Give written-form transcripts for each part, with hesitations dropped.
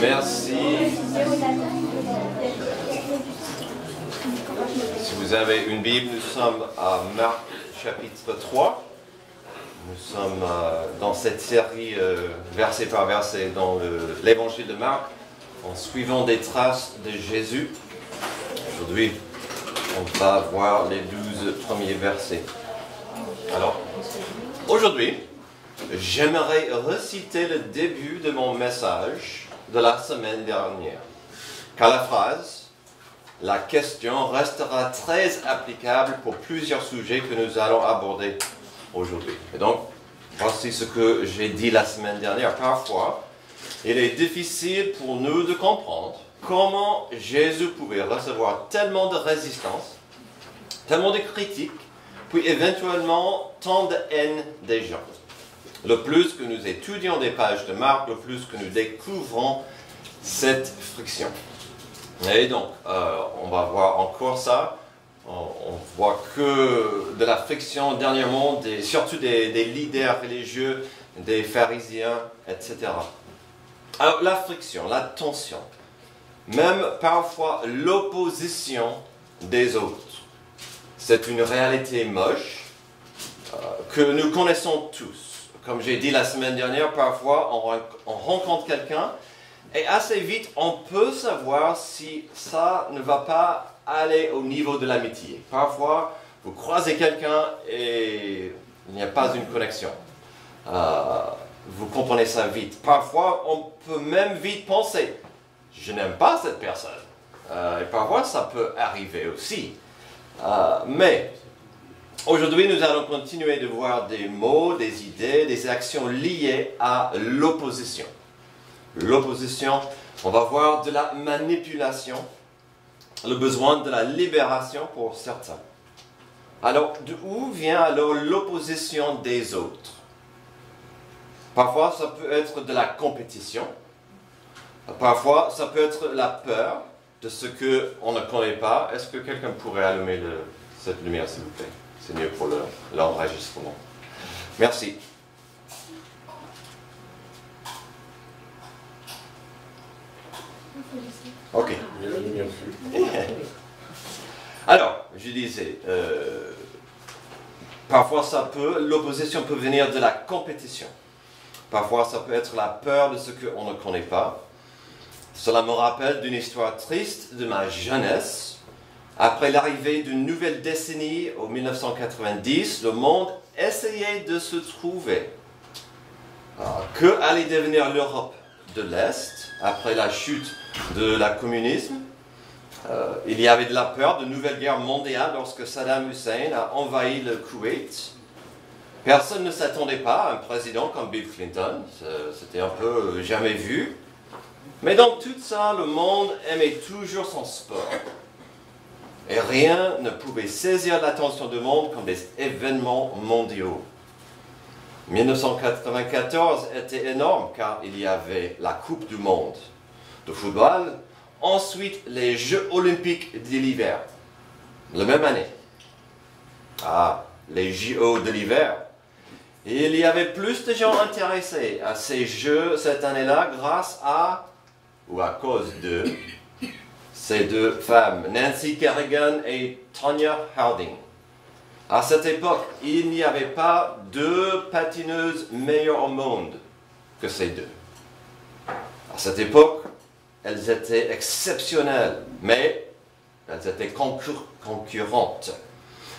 Merci. Si vous avez une Bible, nous sommes à Marc chapitre 3. Nous sommes dans cette série verset par verset dans l'évangile de Marc, en suivant des traces de Jésus. Aujourd'hui, on va voir les 12 premiers versets. Alors, aujourd'hui, j'aimerais reciter le début de mon message de la semaine dernière, car la phrase, la question restera très applicable pour plusieurs sujets que nous allons aborder aujourd'hui. Et donc, voici ce que j'ai dit la semaine dernière. Parfois, il est difficile pour nous de comprendre comment Jésus pouvait recevoir tellement de résistance, tellement de critiques, puis éventuellement tant de haine des gens. Le plus que nous étudions des pages de Marc, le plus que nous découvrons cette friction. Et donc, on va voir encore ça. On voit que de la friction dernièrement, surtout des leaders religieux, des pharisiens, etc. Alors, la friction, la tension, même parfois l'opposition des autres, c'est une réalité moche que nous connaissons tous. Comme j'ai dit la semaine dernière, parfois on rencontre quelqu'un et assez vite on peut savoir si ça ne va pas aller au niveau de l'amitié. Parfois, vous croisez quelqu'un et il n'y a pas une connexion. Vous comprenez ça vite. Parfois, on peut même vite penser, je n'aime pas cette personne. Et parfois, ça peut arriver aussi. Mais aujourd'hui, nous allons continuer de voir des mots, des idées, des actions liées à l'opposition. L'opposition, on va voir de la manipulation, le besoin de la libération pour certains. Alors, d'où vient alors l'opposition des autres? Parfois, ça peut être de la compétition. Parfois, ça peut être la peur de ce qu'on ne connaît pas. Est-ce que quelqu'un pourrait allumer cette lumière, s'il vous plaît? C'est mieux pour l'enregistrement. Merci. Ok. Alors, je disais, parfois l'opposition peut venir de la compétition. Parfois, ça peut être la peur de ce qu'on ne connaît pas. Cela me rappelle d'une histoire triste de ma jeunesse. Après l'arrivée d'une nouvelle décennie en 1990, le monde essayait de se trouver. Que allait devenir l'Europe de l'Est après la chute de la communisme? Il y avait de la peur de nouvelle guerre mondiale lorsque Saddam Hussein a envahi le Koweït. Personne ne s'attendait pas à un président comme Bill Clinton. C'était un peu jamais vu. Mais dans tout ça, le monde aimait toujours son sport. Et rien ne pouvait saisir l'attention du monde comme des événements mondiaux. 1994 était énorme car il y avait la Coupe du Monde de football, ensuite les Jeux Olympiques de l'hiver, la même année. Les JO de l'hiver. Et il y avait plus de gens intéressés à ces Jeux cette année-là grâce à, ou à cause de, ces deux femmes, Nancy Kerrigan et Tonya Harding. À cette époque, il n'y avait pas deux patineuses meilleures au monde que ces deux. À cette époque, elles étaient exceptionnelles, mais elles étaient concurrentes.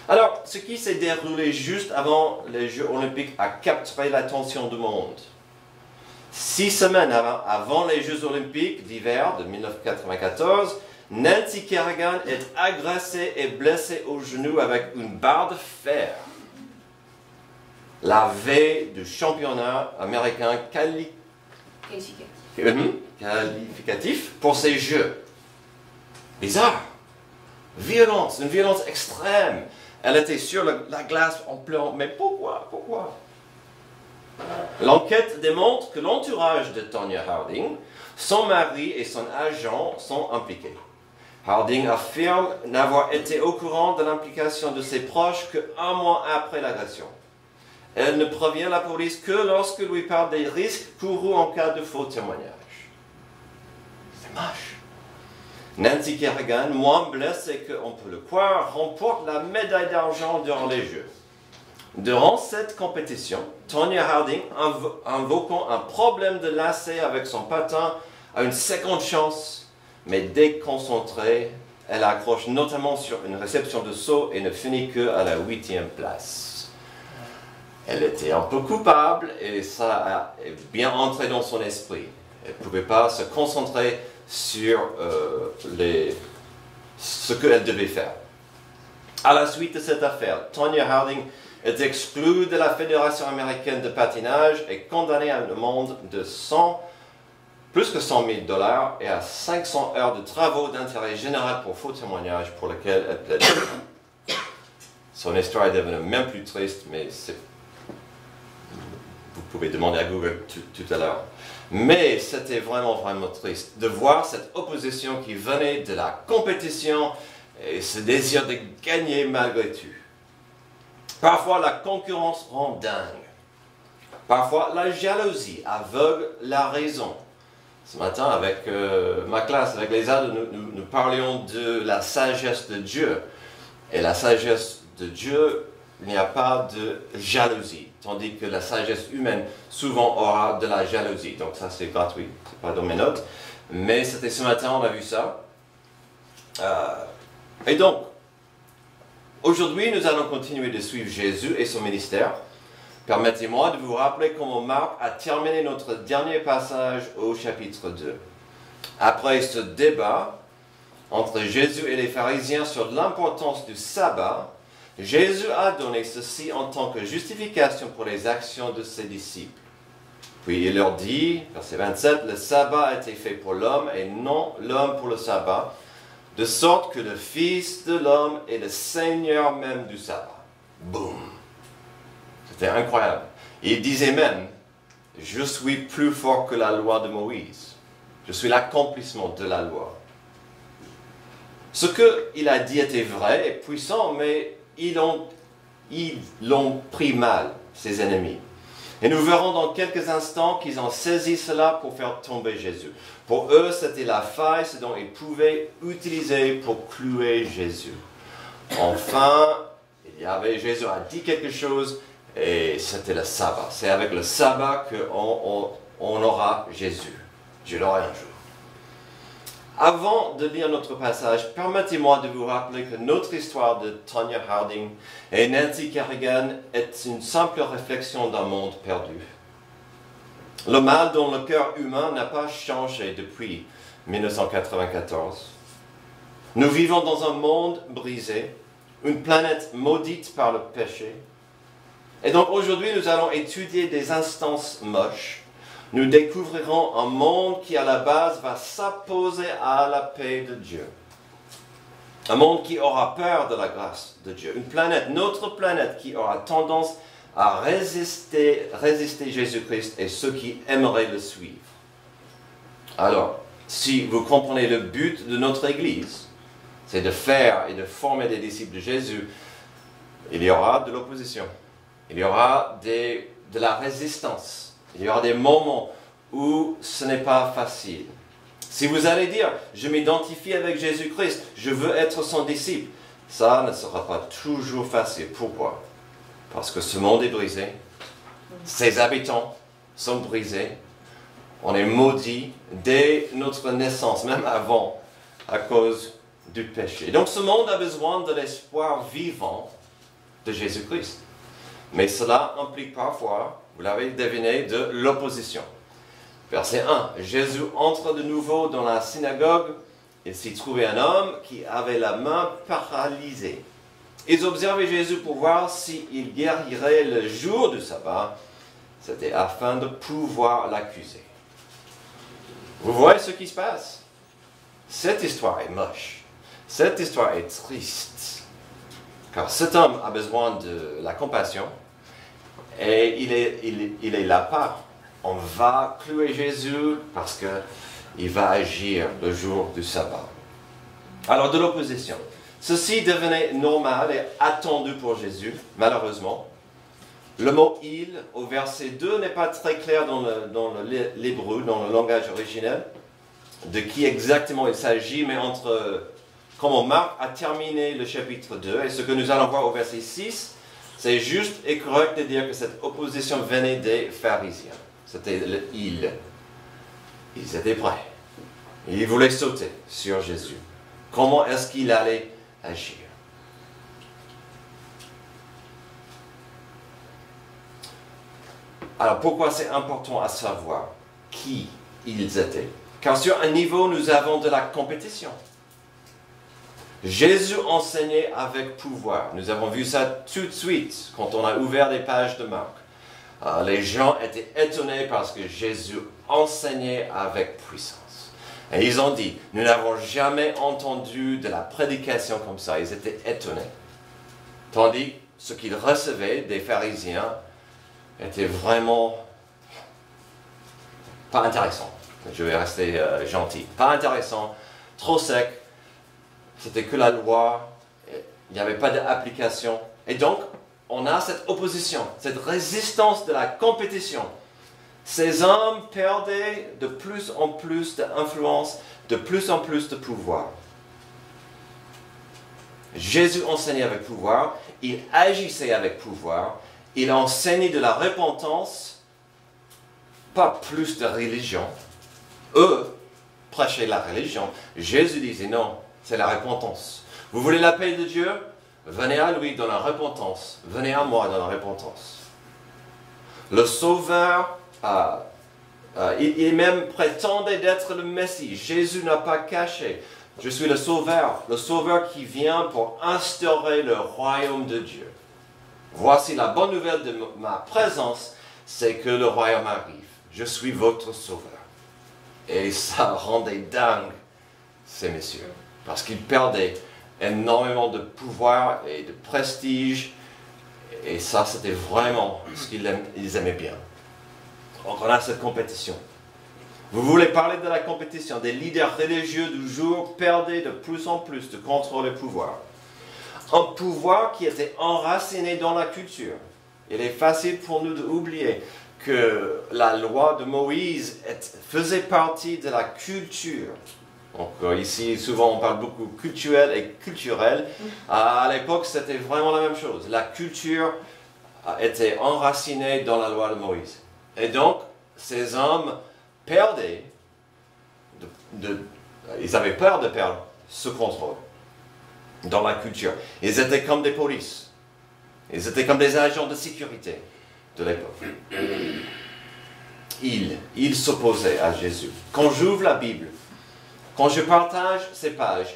Alors, ce qui s'est déroulé juste avant les Jeux Olympiques a capturé l'attention du monde. 6 semaines avant les Jeux Olympiques d'hiver de 1994, Nancy Kerrigan est agressée et blessée au genou avec une barre de fer. La veille du championnat américain qualificatif pour ces Jeux. Bizarre. Violence, une violence extrême. Elle était sur la glace en pleurant. Mais pourquoi? L'enquête démontre que l'entourage de Tonya Harding, son mari et son agent sont impliqués. Harding affirme n'avoir été au courant de l'implication de ses proches qu'un mois après l'agression. Elle ne prévient la police que lorsque lui parle des risques courus en cas de faux témoignage. moche. Nancy Kerrigan, moins blessée qu'on peut le croire, remporte la médaille d'argent durant les Jeux. Durant cette compétition, Tonya Harding, invoquant un problème de lacet avec son patin, a une seconde chance, mais déconcentrée, elle accroche notamment sur une réception de saut et ne finit qu'à la 8e place. Elle était un peu coupable et ça a bien entré dans son esprit. Elle ne pouvait pas se concentrer sur ce qu'elle devait faire. À la suite de cette affaire, Tonya Harding est exclue de la Fédération américaine de patinage et condamnée à une amende de plus que 100 000 $ et à 500 heures de travaux d'intérêt général pour faux témoignage pour lesquels elle plaide. Son histoire est devenue même plus triste, mais vous pouvez demander à Google tout à l'heure. Mais c'était vraiment triste de voir cette opposition qui venait de la compétition et ce désir de gagner malgré tout. Parfois, la concurrence rend dingue. Parfois, la jalousie aveugle la raison. Ce matin, avec ma classe, avec les ados, nous parlions de la sagesse de Dieu. Et la sagesse de Dieu, il n'y a pas de jalousie. Tandis que la sagesse humaine, souvent, aura de la jalousie. Donc ça, c'est gratuit. Ce n'est pas dans mes notes. Mais c'était ce matin, on a vu ça. Et donc, aujourd'hui, nous allons continuer de suivre Jésus et son ministère. Permettez-moi de vous rappeler comment Marc a terminé notre dernier passage au chapitre 2. Après ce débat entre Jésus et les pharisiens sur l'importance du sabbat, Jésus a donné ceci en tant que justification pour les actions de ses disciples. Puis il leur dit, verset 27, « Le sabbat a été fait pour l'homme et non l'homme pour le sabbat, de sorte que le Fils de l'homme est le Seigneur même du sabbat. » Boum! C'était incroyable. Il disait même, « Je suis plus fort que la loi de Moïse. Je suis l'accomplissement de la loi. » Ce qu'il a dit était vrai et puissant, mais ils l'ont pris mal, ses ennemis. Et nous verrons dans quelques instants qu'ils ont saisi cela pour faire tomber Jésus. Pour eux, c'était la faille, ce dont ils pouvaient utiliser pour clouer Jésus. Enfin, Jésus a dit quelque chose, et c'était le sabbat. C'est avec le sabbat qu'on aura Jésus. Je l'aurai un jour. Avant de lire notre passage, permettez-moi de vous rappeler que notre histoire de Tonya Harding et Nancy Kerrigan est une simple réflexion d'un monde perdu. Le mal dont le cœur humain n'a pas changé depuis 1994. Nous vivons dans un monde brisé, une planète maudite par le péché. Et donc aujourd'hui, nous allons étudier des instances moches. Nous découvrirons un monde qui, à la base, va s'opposer à la paix de Dieu. Un monde qui aura peur de la grâce de Dieu. Une planète, notre planète, qui aura tendance à résister Jésus-Christ et ceux qui aimeraient le suivre. Alors, si vous comprenez le but de notre Église, c'est de faire et de former des disciples de Jésus, il y aura de l'opposition. Il y aura de la résistance. Il y aura des moments où ce n'est pas facile. Si vous allez dire, je m'identifie avec Jésus-Christ, je veux être son disciple, ça ne sera pas toujours facile. Pourquoi? Parce que ce monde est brisé, ses habitants sont brisés, on est maudit dès notre naissance, même avant, à cause du péché. Et donc ce monde a besoin de l'espoir vivant de Jésus-Christ. Mais cela implique parfois, vous l'avez deviné, de l'opposition. Verset 1. Jésus entre de nouveau dans la synagogue. Il s'y trouvait un homme qui avait la main paralysée. Ils observaient Jésus pour voir s'il guérirait le jour du sabbat. C'était afin de pouvoir l'accuser. Vous voyez ce qui se passe? Cette histoire est moche. Cette histoire est triste. Car cet homme a besoin de la compassion. Et il est là part. On va clouer Jésus parce qu'il va agir le jour du sabbat. Alors de l'opposition. Ceci devenait normal et attendu pour Jésus, malheureusement. Le mot « il » au verset 2 n'est pas très clair dans l'hébreu, dans le langage originel. de qui exactement il s'agit, mais entre comment Marc a terminé le chapitre 2 et ce que nous allons voir au verset 6, c'est juste et correct de dire que cette opposition venait des pharisiens. C'était le « ils ». Ils étaient prêts. Ils voulaient sauter sur Jésus. Comment est-ce qu'il allait agir? Alors pourquoi c'est important à savoir qui ils étaient? Car sur un niveau, nous avons de la compétition. Jésus enseignait avec pouvoir. Nous avons vu ça tout de suite quand on a ouvert les pages de Marc. Les gens étaient étonnés parce que Jésus enseignait avec puissance. Et ils ont dit, nous n'avons jamais entendu de la prédication comme ça. Ils étaient étonnés. Tandis que ce qu'ils recevaient des pharisiens était vraiment pas intéressant. Je vais rester gentil. Pas intéressant, trop sec. C'était que la loi. Il n'y avait pas d'application. Et donc, on a cette opposition, cette résistance de la compétition. Ces hommes perdaient de plus en plus d'influence, de plus en plus de pouvoir. Jésus enseignait avec pouvoir, il agissait avec pouvoir, il enseignait de la repentance, pas plus de religion. Eux prêchaient la religion. Jésus disait non, c'est la repentance. Vous voulez la paix de Dieu? Venez à lui dans la repentance. Venez à moi dans la repentance. Le Sauveur, il même prétendait d'être le Messie. Jésus n'a pas caché. Je suis le Sauveur qui vient pour instaurer le royaume de Dieu. Voici la bonne nouvelle de ma présence, c'est que le royaume arrive. Je suis votre Sauveur. Et ça rendait dingue ces messieurs, parce qu'ils perdaient énormément de pouvoir et de prestige, et ça c'était vraiment ce qu'ils aimaient bien. Donc on a cette compétition. Vous voulez parler de la compétition, des leaders religieux du jour perdaient de plus en plus de contrôle et pouvoir. Un pouvoir qui était enraciné dans la culture. Il est facile pour nous d'oublier que la loi de Moïse faisait partie de la culture. Donc ici, souvent on parle beaucoup culturel et culturel. À l'époque, c'était vraiment la même chose. La culture était enracinée dans la loi de Moïse. Et donc, ces hommes perdaient, ils avaient peur de perdre ce contrôle dans la culture. Ils étaient comme des polices. Ils étaient comme des agents de sécurité de l'époque. Ils s'opposaient à Jésus. Quand j'ouvre la Bible, quand je partage ces pages,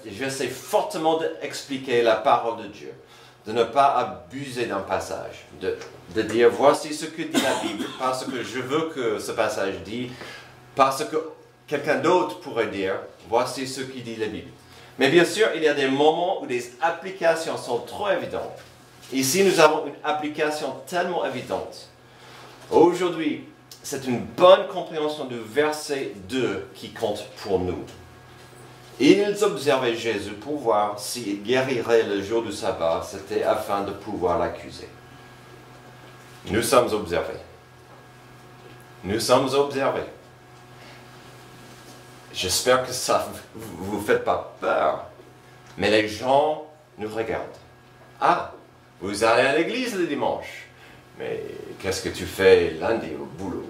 j'essaie fortement d'expliquer la parole de Dieu, de ne pas abuser d'un passage, de dire voici ce que dit la Bible, parce que je veux que ce passage dit, parce que quelqu'un d'autre pourrait dire voici ce qui dit la Bible. Mais bien sûr, il y a des moments où des applications sont trop évidentes. Ici, nous avons une application tellement évidente. Aujourd'hui, c'est une bonne compréhension du verset 2 qui compte pour nous. Ils observaient Jésus pour voir s'il guérirait le jour du sabbat. C'était afin de pouvoir l'accuser. Nous sommes observés. Nous sommes observés. J'espère que ça ne vous fait pas peur. Mais les gens nous regardent. Ah, vous allez à l'église le dimanche. Mais qu'est-ce que tu fais lundi au boulot?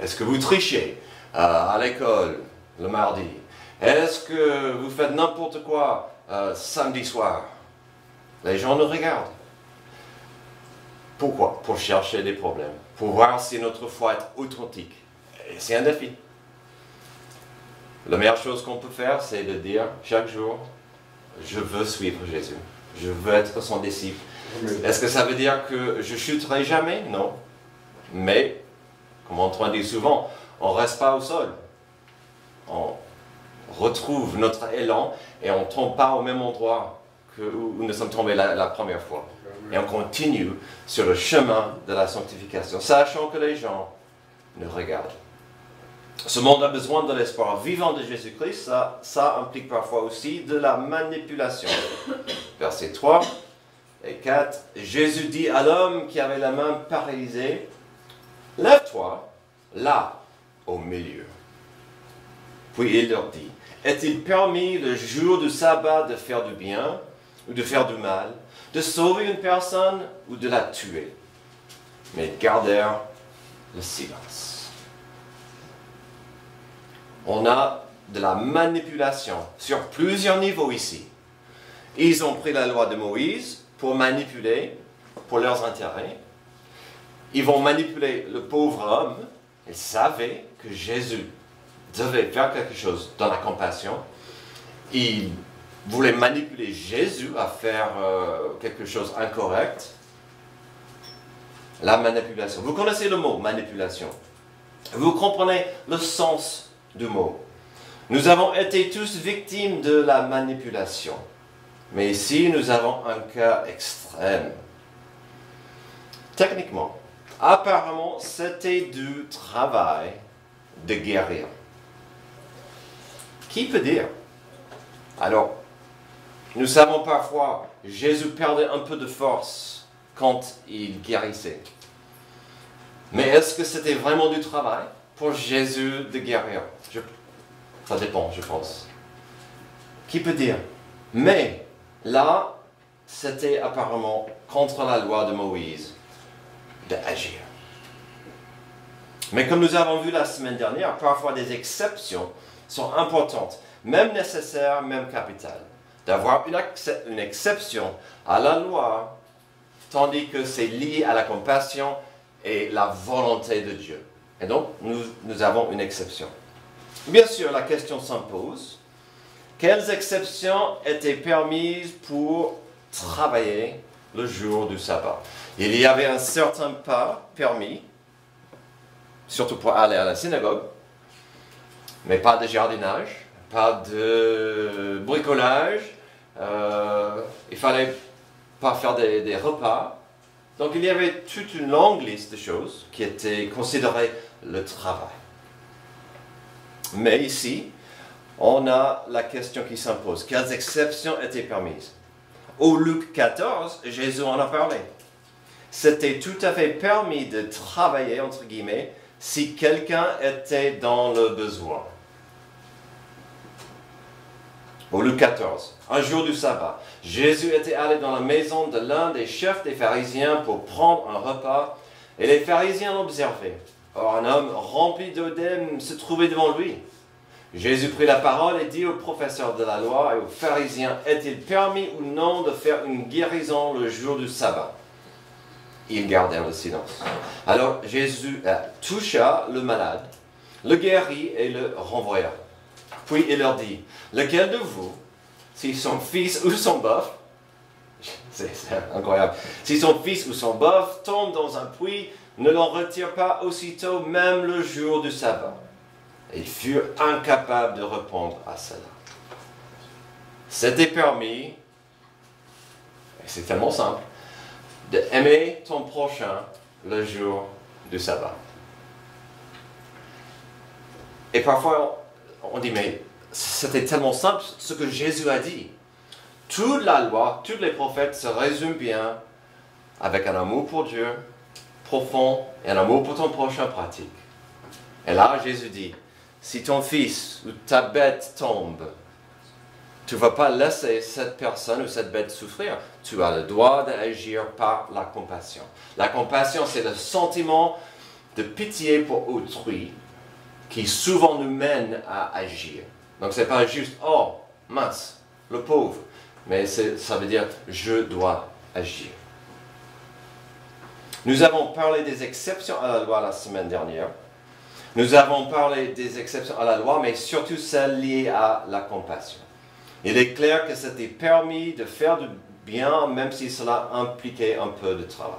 Est-ce que vous trichez à l'école le mardi? Est-ce que vous faites n'importe quoi samedi soir? Les gens nous regardent. Pourquoi? Pour chercher des problèmes. Pour voir si notre foi est authentique. Et c'est un défi. La meilleure chose qu'on peut faire, c'est de dire chaque jour, je veux suivre Jésus. Je veux être son disciple. Est-ce que ça veut dire que je chuterai jamais? Non. Mais, comme Antoine dit souvent, on ne reste pas au sol. On retrouve notre élan et on ne tombe pas au même endroit où nous sommes tombés la première fois. Et on continue sur le chemin de la sanctification, sachant que les gens nous regardent. Ce monde a besoin de l'espoir vivant de Jésus-Christ. Ça implique parfois aussi de la manipulation. Versets 3 et 4. Jésus dit à l'homme qui avait la main paralysée, « Lève-toi, là, au milieu. » Puis il leur dit, est-il permis le jour du sabbat de faire du bien ou de faire du mal, de sauver une personne ou de la tuer? Mais ils gardèrent le silence. On a de la manipulation sur plusieurs niveaux ici. Ils ont pris la loi de Moïse pour manipuler, pour leurs intérêts. Ils vont manipuler le pauvre homme. Ils savaient que Jésus devait faire quelque chose dans la compassion. Ils voulaient manipuler Jésus à faire quelque chose d'incorrect. La manipulation. Vous connaissez le mot manipulation. Vous comprenez le sens du mot. Nous avons été tous victimes de la manipulation. Mais ici, nous avons un cas extrême. Techniquement, apparemment, c'était du travail de guérir. Qui peut dire? Alors, nous savons parfois, Jésus perdait un peu de force quand il guérissait. Mais est-ce que c'était vraiment du travail pour Jésus de guérir? Ça dépend, je pense. Qui peut dire? Mais là, c'était apparemment contre la loi de Moïse d'agir. Mais comme nous avons vu la semaine dernière, parfois des exceptions sont importantes, même nécessaires, même capitales. D'avoir une exception à la loi, tandis que c'est lié à la compassion et la volonté de Dieu. Et donc, nous avons une exception. Bien sûr, la question s'impose. Quelles exceptions étaient permises pour travailler le jour du sabbat? Il y avait un certain pas permis, surtout pour aller à la synagogue, mais pas de jardinage, pas de bricolage, il fallait pas faire des repas. Donc il y avait toute une longue liste de choses qui étaient considérées le travail. Mais ici, on a la question qui s'impose. Quelles exceptions étaient permises? Au Luc 14, Jésus en a parlé. C'était tout à fait permis de travailler, entre guillemets, si quelqu'un était dans le besoin. Au Luc 14, un jour du sabbat, Jésus était allé dans la maison de l'un des chefs des pharisiens pour prendre un repas, et les pharisiens l'observaient. Or, un homme rempli d'œdème se trouvait devant lui. Jésus prit la parole et dit aux professeurs de la loi et aux pharisiens, est-il permis ou non de faire une guérison le jour du sabbat? Ils gardèrent le silence. Alors Jésus toucha le malade, le guérit et le renvoya. Puis il leur dit, lequel de vous, si son fils ou son bœuf, c'est incroyable, si son fils ou son bœuf tombe dans un puits, ne l'en retire pas aussitôt, même le jour du sabbat? Ils furent incapables de répondre à cela. C'était permis, et c'est tellement simple, d'aimer ton prochain le jour du sabbat. Et parfois, on dit, mais c'était tellement simple ce que Jésus a dit. Toute la loi, tous les prophètes se résument bien avec un amour pour Dieu profond et un amour pour ton prochain pratique. Et là, Jésus dit, si ton fils ou ta bête tombe, tu ne vas pas laisser cette personne ou cette bête souffrir. Tu as le droit d'agir par la compassion. La compassion, c'est le sentiment de pitié pour autrui qui souvent nous mène à agir. Donc, ce n'est pas juste, oh, mince, le pauvre. Mais ça veut dire, je dois agir. Nous avons parlé des exceptions à la loi la semaine dernière. Nous avons parlé des exceptions à la loi, mais surtout celles liées à la compassion. Il est clair que c'était permis de faire du bien, même si cela impliquait un peu de travail.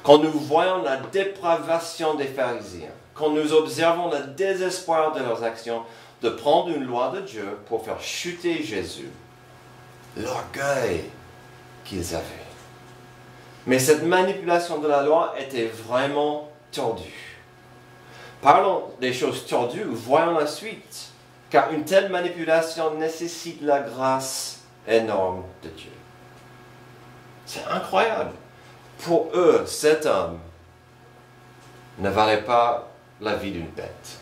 Quand nous voyons la dépravation des pharisiens, quand nous observons le désespoir de leurs actions, de prendre une loi de Dieu pour faire chuter Jésus, l'orgueil qu'ils avaient. Mais cette manipulation de la loi était vraiment tordue. Parlons des choses tordues, voyons la suite. Car une telle manipulation nécessite la grâce énorme de Dieu. C'est incroyable. Pour eux, cet homme ne valait pas la vie d'une bête.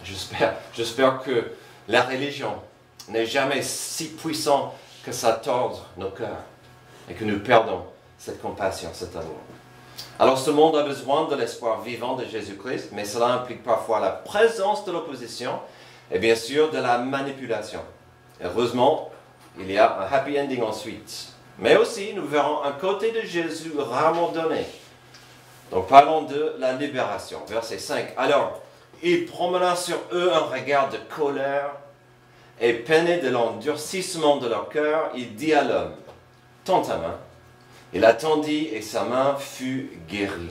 J'espère que la religion n'est jamais si puissante que ça tord nos cœurs et que nous perdons cette compassion, cet amour. Alors ce monde a besoin de l'espoir vivant de Jésus-Christ, mais cela implique parfois la présence de l'opposition et bien sûr de la manipulation. Heureusement, il y a un happy ending ensuite. Mais aussi, nous verrons un côté de Jésus rarement donné. Donc parlons de la libération. Verset 5. Alors, il promena sur eux un regard de colère et peiné de l'endurcissement de leur cœur, il dit à l'homme, tends ta main. Il attendit et sa main fut guérie.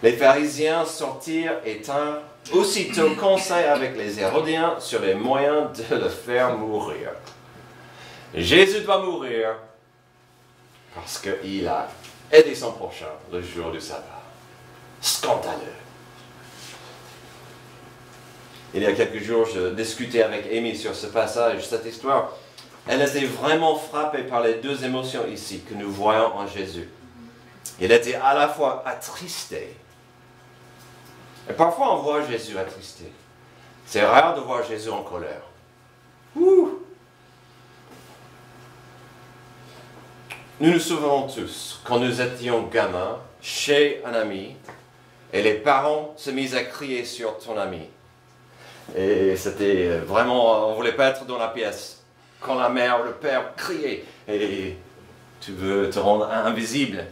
Les pharisiens sortirent et tinrent aussitôt conseil avec les Hérodiens sur les moyens de le faire mourir. Jésus doit mourir parce qu'il a aidé son prochain le jour du sabbat. Scandaleux. Il y a quelques jours, je discutais avec Amy sur ce passage, cette histoire. Elle était vraiment frappée par les deux émotions ici que nous voyons en Jésus. Il était à la fois attristé. Et parfois on voit Jésus attristé. C'est rare de voir Jésus en colère. Ouh. Nous nous souvenons tous, quand nous étions gamins, chez un ami, et les parents se misaient à crier sur ton ami. Et c'était vraiment, on ne voulait pas être dans la pièce. Quand la mère ou le père criait, et tu veux te rendre invisible.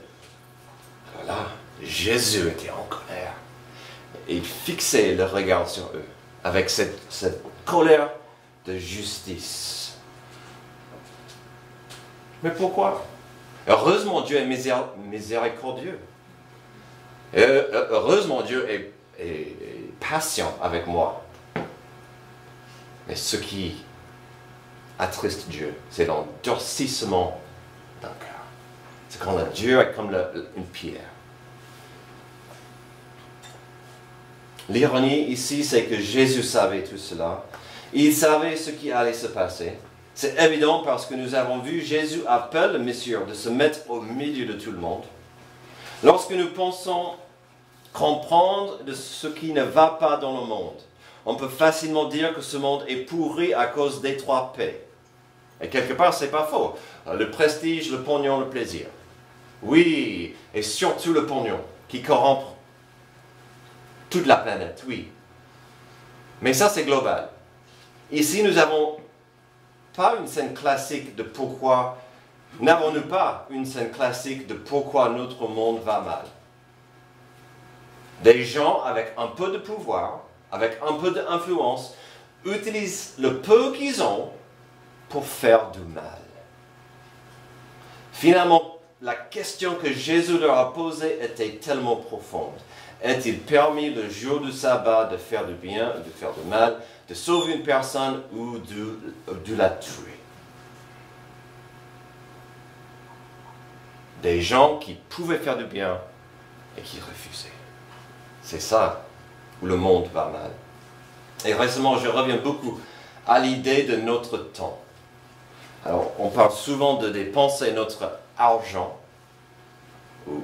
Voilà, Jésus était en colère. Et il fixait le regard sur eux, avec cette colère de justice. Mais pourquoi? Heureusement, Dieu est miséricordieux. Et heureusement, Dieu est patient avec moi. Mais ce qui attriste Dieu, c'est l'endurcissement d'un cœur. C'est quand Dieu est comme une pierre. L'ironie ici, c'est que Jésus savait tout cela. Il savait ce qui allait se passer. C'est évident parce que nous avons vu, Jésus appelle le Messie de se mettre au milieu de tout le monde. Lorsque nous pensons comprendre de ce qui ne va pas dans le monde, on peut facilement dire que ce monde est pourri à cause des trois P. Et quelque part, ce n'est pas faux. Le prestige, le pognon, le plaisir. Oui, et surtout le pognon, qui corrompt toute la planète, oui. Mais ça, c'est global. Ici, nous n'avons pas une scène classique de pourquoi, n'avons-nous pas une scène classique de pourquoi notre monde va mal. Des gens avec un peu de pouvoir, avec un peu d'influence, utilisent le peu qu'ils ont pour faire du mal. Finalement, la question que Jésus leur a posée était tellement profonde. Est-il permis le jour du sabbat de faire du bien ou de faire du mal, de sauver une personne ou de la tuer? Des gens qui pouvaient faire du bien et qui refusaient. C'est ça où le monde va mal. Et récemment, je reviens beaucoup à l'idée de notre temps. Alors, on parle souvent de dépenser notre argent, ou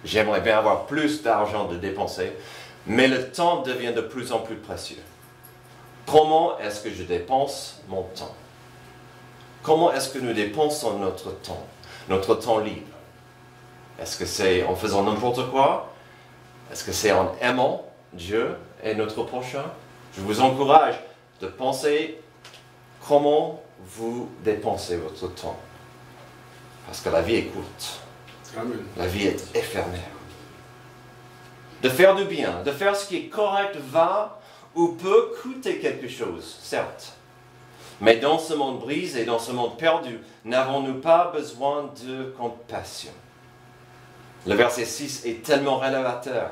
j'aimerais bien avoir plus d'argent de dépenser, mais le temps devient de plus en plus précieux. Comment est-ce que je dépense mon temps? Comment est-ce que nous dépensons notre temps libre? Est-ce que c'est en faisant n'importe quoi? Est-ce que c'est en aimant Dieu et notre prochain? Je vous encourage de penser comment vous dépensez votre temps. Parce que la vie est courte. Amen. La vie est éphémère. De faire du bien, de faire ce qui est correct va ou peut coûter quelque chose, certes. Mais dans ce monde brisé, dans ce monde perdu, n'avons-nous pas besoin de compassion? Le verset 6 est tellement révélateur.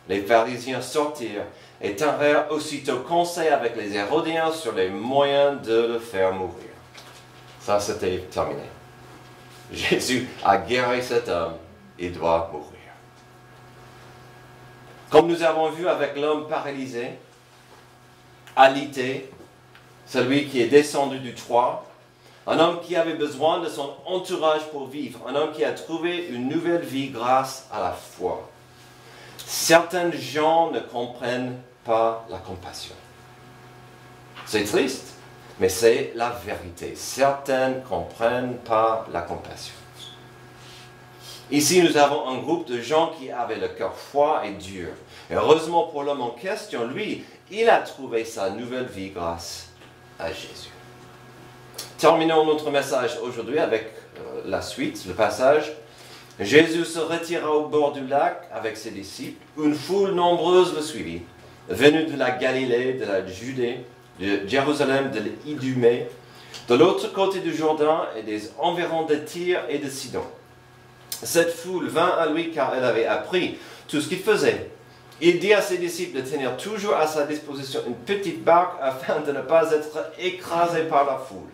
Les pharisiens sortirent et tinrent aussitôt conseil avec les Hérodiens sur les moyens de le faire mourir. Ça, c'était terminé. Jésus a guéri cet homme, il doit mourir. Comme nous avons vu avec l'homme paralysé, alité, celui qui est descendu du toit, un homme qui avait besoin de son entourage pour vivre, un homme qui a trouvé une nouvelle vie grâce à la foi. Certains gens ne comprennent pas la compassion. C'est triste, mais c'est la vérité. Certains ne comprennent pas la compassion. Ici, nous avons un groupe de gens qui avaient le cœur froid et dur. Et heureusement pour l'homme en question, lui, il a trouvé sa nouvelle vie grâce à Jésus. Terminons notre message aujourd'hui avec la suite, le passage. Jésus se retira au bord du lac avec ses disciples. Une foule nombreuse le suivit, venue de la Galilée, de la Judée, de Jérusalem, de l'Idumée, de l'autre côté du Jourdain et des environs de Tyr et de Sidon. Cette foule vint à lui car elle avait appris tout ce qu'il faisait. Il dit à ses disciples de tenir toujours à sa disposition une petite barque afin de ne pas être écrasé par la foule.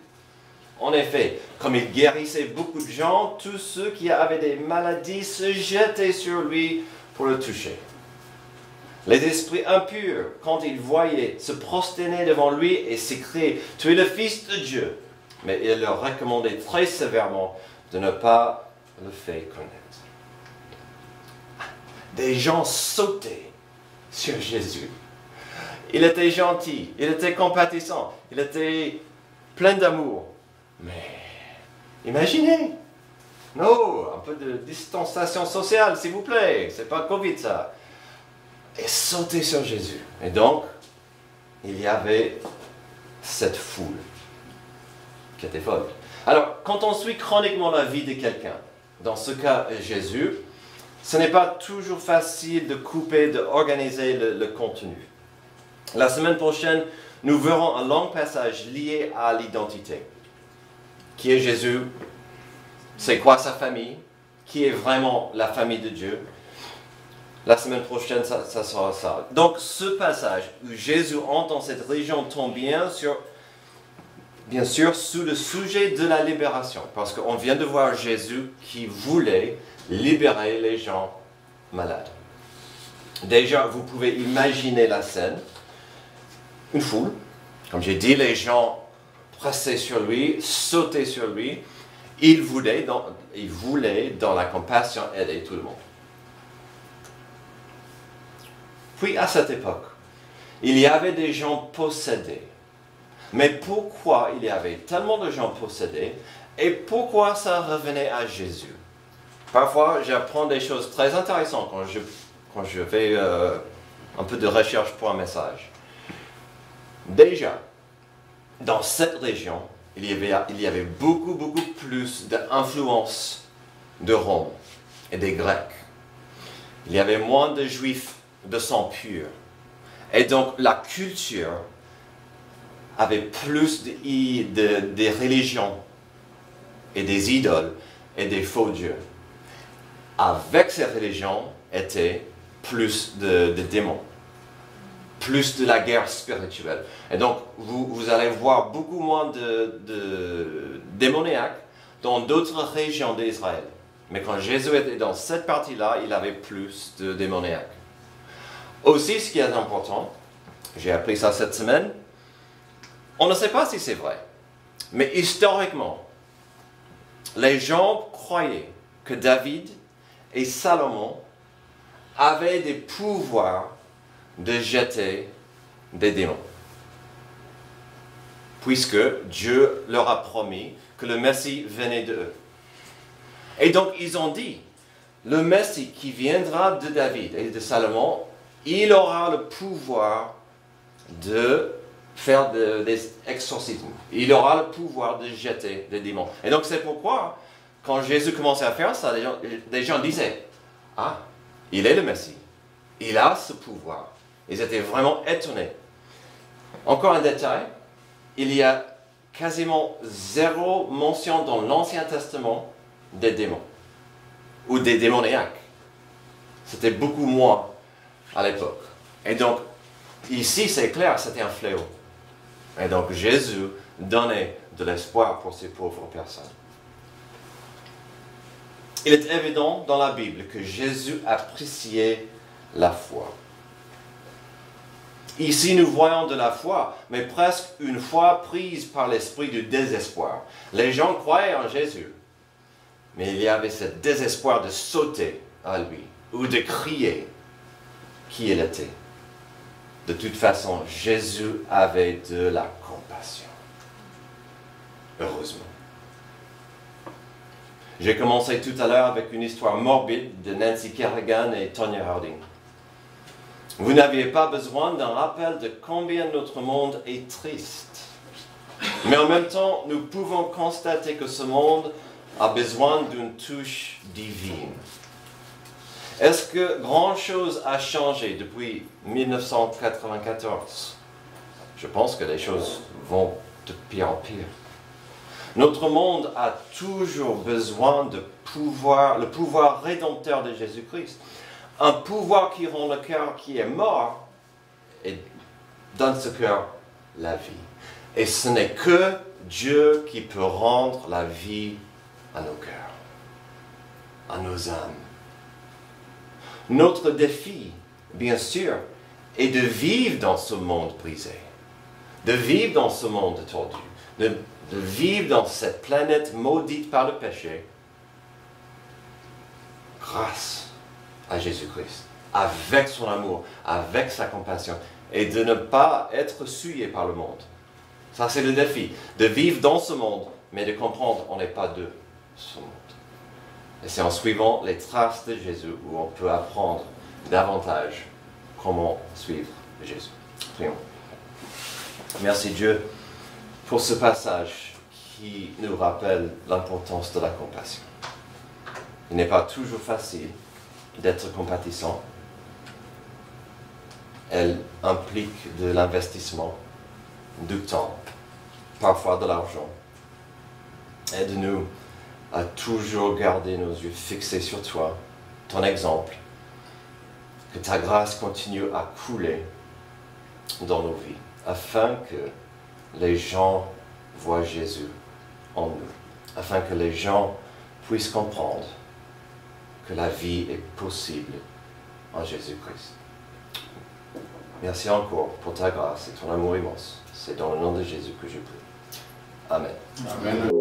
En effet, comme il guérissait beaucoup de gens, tous ceux qui avaient des maladies se jetaient sur lui pour le toucher. Les esprits impurs, quand ils voyaient, se prosternaient devant lui et s'écriaient « Tu es le Fils de Dieu !» Mais il leur recommandait très sévèrement de ne pas le faire connaître. Des gens sautaient sur Jésus. Il était gentil, il était compatissant, il était plein d'amour. Mais imaginez, non, un peu de distanciation sociale, s'il vous plaît, c'est pas Covid ça. Et sauter sur Jésus. Et donc, il y avait cette foule qui était folle. Alors, quand on suit chroniquement la vie de quelqu'un, dans ce cas Jésus, ce n'est pas toujours facile de couper, d'organiser le contenu. La semaine prochaine, nous verrons un long passage lié à l'identité. Qui est Jésus? C'est quoi sa famille? Qui est vraiment la famille de Dieu? La semaine prochaine, ça sera ça. Donc, ce passage où Jésus entre dans cette région tombe bien sûr, sous le sujet de la libération. Parce qu'on vient de voir Jésus qui voulait libérer les gens malades. Déjà, vous pouvez imaginer la scène. Une foule. Comme j'ai dit, les gens pressaient sur lui, sautaient sur lui. Il voulait, dans la compassion, aider tout le monde. Puis, à cette époque, il y avait des gens possédés. Mais pourquoi il y avait tellement de gens possédés et pourquoi ça revenait à Jésus? Parfois, j'apprends des choses très intéressantes quand je fais un peu de recherche pour un message. Déjà, dans cette région, il y avait beaucoup plus d'influence de Rome et des Grecs. Il y avait moins de Juifs de sang pur. Et donc, la culture avait plus des religions et des idoles et des faux dieux. Avec ces religions étaient plus de démons, plus de la guerre spirituelle. Et donc, vous allez voir beaucoup moins de démoniaques dans d'autres régions d'Israël. Mais quand Jésus était dans cette partie-là, il avait plus de démoniaques. Aussi, ce qui est important, j'ai appris ça cette semaine, on ne sait pas si c'est vrai, mais historiquement, les gens croyaient que David et Salomon avaient des pouvoirs de jeter des démons. Puisque Dieu leur a promis que le Messie venait d'eux. Et donc ils ont dit, le Messie qui viendra de David et de Salomon, il aura le pouvoir de faire des exorcismes. Il aura le pouvoir de jeter des démons. Et donc c'est pourquoi, quand Jésus commençait à faire ça, des gens disaient, ah, il est le Messie. Il a ce pouvoir. Ils étaient vraiment étonnés. Encore un détail, il y a quasiment zéro mention dans l'Ancien Testament des démons ou des démoniaques. C'était beaucoup moins à l'époque. Et donc, ici, c'est clair, c'était un fléau. Et donc, Jésus donnait de l'espoir pour ces pauvres personnes. Il est évident dans la Bible que Jésus appréciait la foi. Ici, nous voyons de la foi, mais presque une foi prise par l'esprit du désespoir. Les gens croyaient en Jésus, mais il y avait ce désespoir de sauter à lui ou de crier qui il était. De toute façon, Jésus avait de la compassion. Heureusement. J'ai commencé tout à l'heure avec une histoire morbide de Nancy Kerrigan et Tonya Harding. Vous n'aviez pas besoin d'un rappel de combien notre monde est triste. Mais en même temps, nous pouvons constater que ce monde a besoin d'une touche divine. Est-ce que grand-chose a changé depuis 1994? Je pense que les choses vont de pire en pire. Notre monde a toujours besoin de pouvoir, le pouvoir rédempteur de Jésus-Christ. Un pouvoir qui rend le cœur qui est mort et donne ce cœur la vie. Et ce n'est que Dieu qui peut rendre la vie à nos cœurs, à nos âmes. Notre défi, bien sûr, est de vivre dans ce monde brisé, de vivre dans ce monde tordu, de vivre dans cette planète maudite par le péché, grâce à Jésus-Christ, avec son amour, avec sa compassion, et de ne pas être souillé par le monde. Ça, c'est le défi, de vivre dans ce monde, mais de comprendre qu'on n'est pas de ce monde. Et c'est en suivant les traces de Jésus où on peut apprendre davantage comment suivre Jésus. Prions. Merci Dieu pour ce passage qui nous rappelle l'importance de la compassion. Il n'est pas toujours facile d'être compatissant. Elle implique de l'investissement, du temps, parfois de l'argent. Aide-nous à toujours garder nos yeux fixés sur toi, ton exemple, que ta grâce continue à couler dans nos vies, afin que les gens voient Jésus en nous, afin que les gens puissent comprendre que la vie est possible en Jésus-Christ. Merci encore pour ta grâce et ton amour immense. C'est dans le nom de Jésus que je prie. Amen. Amen.